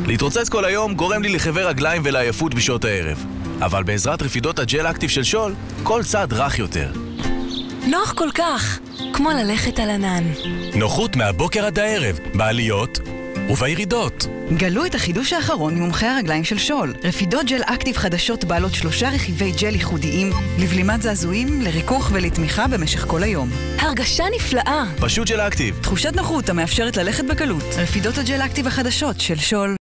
להתרוצץ כל היום גורם לי לחבר רגליים ולעייפות בשעות הערב. אבל בעזרת רפידות הג'ל אקטיב של שול, כל צעד רך יותר. נוח כל כך, כמו ללכת על ענן. נוחות מהבוקר עד הערב, בעליות ובירידות. גלו את החידוש האחרון ממומחי הרגליים של שול. רפידות ג'ל אקטיב חדשות בעלות 3 רכיבי ג'ל ייחודיים לבלימת זעזועים, לריכוך ולתמיכה במשך כל היום. הרגשה נפלאה. פשוט ג'ל אקטיב. תחושת נוחות המאפשרת ללכת בקלות. רפידות הג'ל אקטיב החדשות של שול.